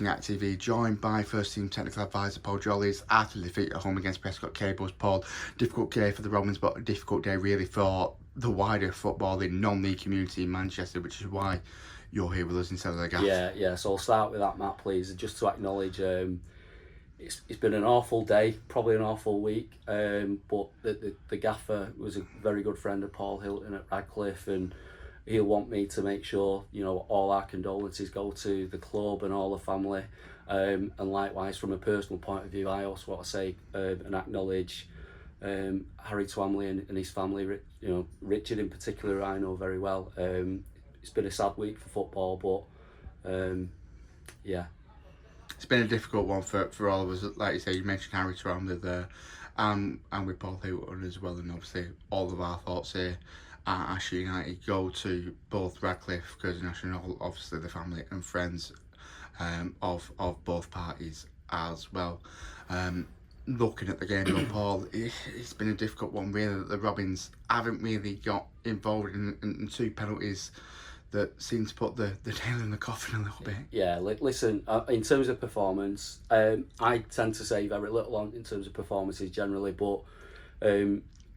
from Yak TV, joined by first team technical advisor Paul Jolleys after the defeat at home against Prescot Cables. Paul, difficult day for the Romans, but a difficult day really for the wider footballing non-league community in Manchester, which is why you're here with us instead of the gaff. Yeah. So I'll start with that, Matt, please, just to acknowledge it's been an awful day, probably an awful week, but the gaffer was a very good friend of Paul Hilton at Radcliffe, and he'll want me to make sure, all our condolences go to the club and all the family, and likewise from a personal point of view, I also want to say and acknowledge Harry Twamley and his family, Richard in particular, who I know very well. It's been a sad week for football, but yeah. It's been a difficult one for all of us. Like you say, you mentioned Harry Twamley there, and with Paul Hilton as well, and obviously all of our thoughts here at Ashton United go to both Radcliffe, Curzon Ashton, and obviously the family and friends of both parties as well. Looking at the game though, Paul, it's been a difficult one really. The Robins haven't really got involved in two penalties that seem to put the nail in the coffin a little bit. Yeah, listen, in terms of performance, I tend to say very little on in terms of performances generally, but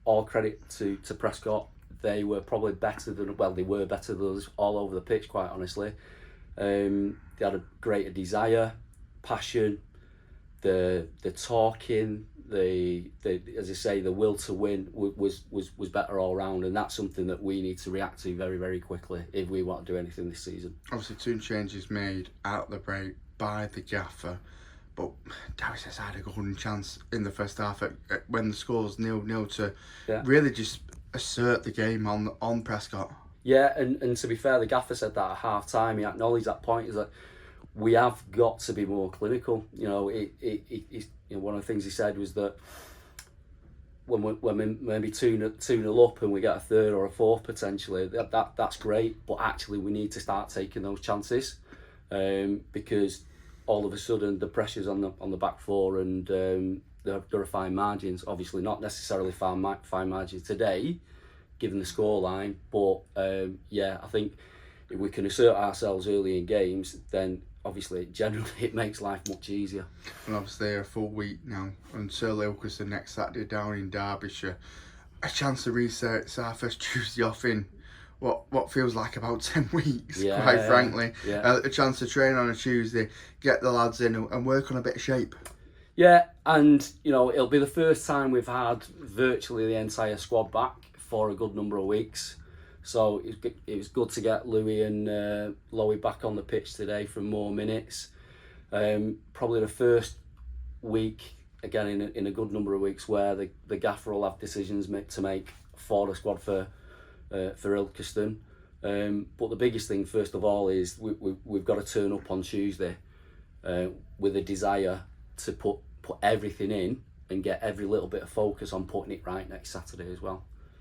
all credit to Prescot. They were probably better than us all over the pitch, quite honestly. They had a greater desire, passion, the talking, as I say, the will to win was better all round, and that's something that we need to react to very, very quickly if we want to do anything this season. Obviously, two changes made at the break by the gaffer, but Darius has had a golden chance in the first half when the score's 0-0 to really just assert the game on Prescott. Yeah, and to be fair, the gaffer said that at half time. He acknowledged that point, is that we have got to be more clinical. One of the things he said was that when we're maybe 2-0 up and we get a third or a fourth potentially, that's great, but actually we need to start taking those chances, because all of a sudden the pressure's on the back four, and there are fine margins. Obviously not necessarily fine margins today, given the scoreline, but I think if we can assert ourselves early in games, then obviously generally it makes life much easier. And obviously a full week now until Ilkeston next Saturday down in Derbyshire. A chance to reset. It's our first Tuesday off in what feels like about 10 weeks, quite frankly. Yeah. A chance to train on a Tuesday, get the lads in and work on a bit of shape. Yeah, and it'll be the first time we've had virtually the entire squad back for a good number of weeks. So it was good to get Louis and Lowy back on the pitch today for more minutes. Probably the first week, again in a good number of weeks, where the gaffer will have decisions to make for the squad for Ilkeston. But the biggest thing, first of all, is we've got to turn up on Tuesday with a desire to put everything in and get every little bit of focus on putting it right next Saturday as well.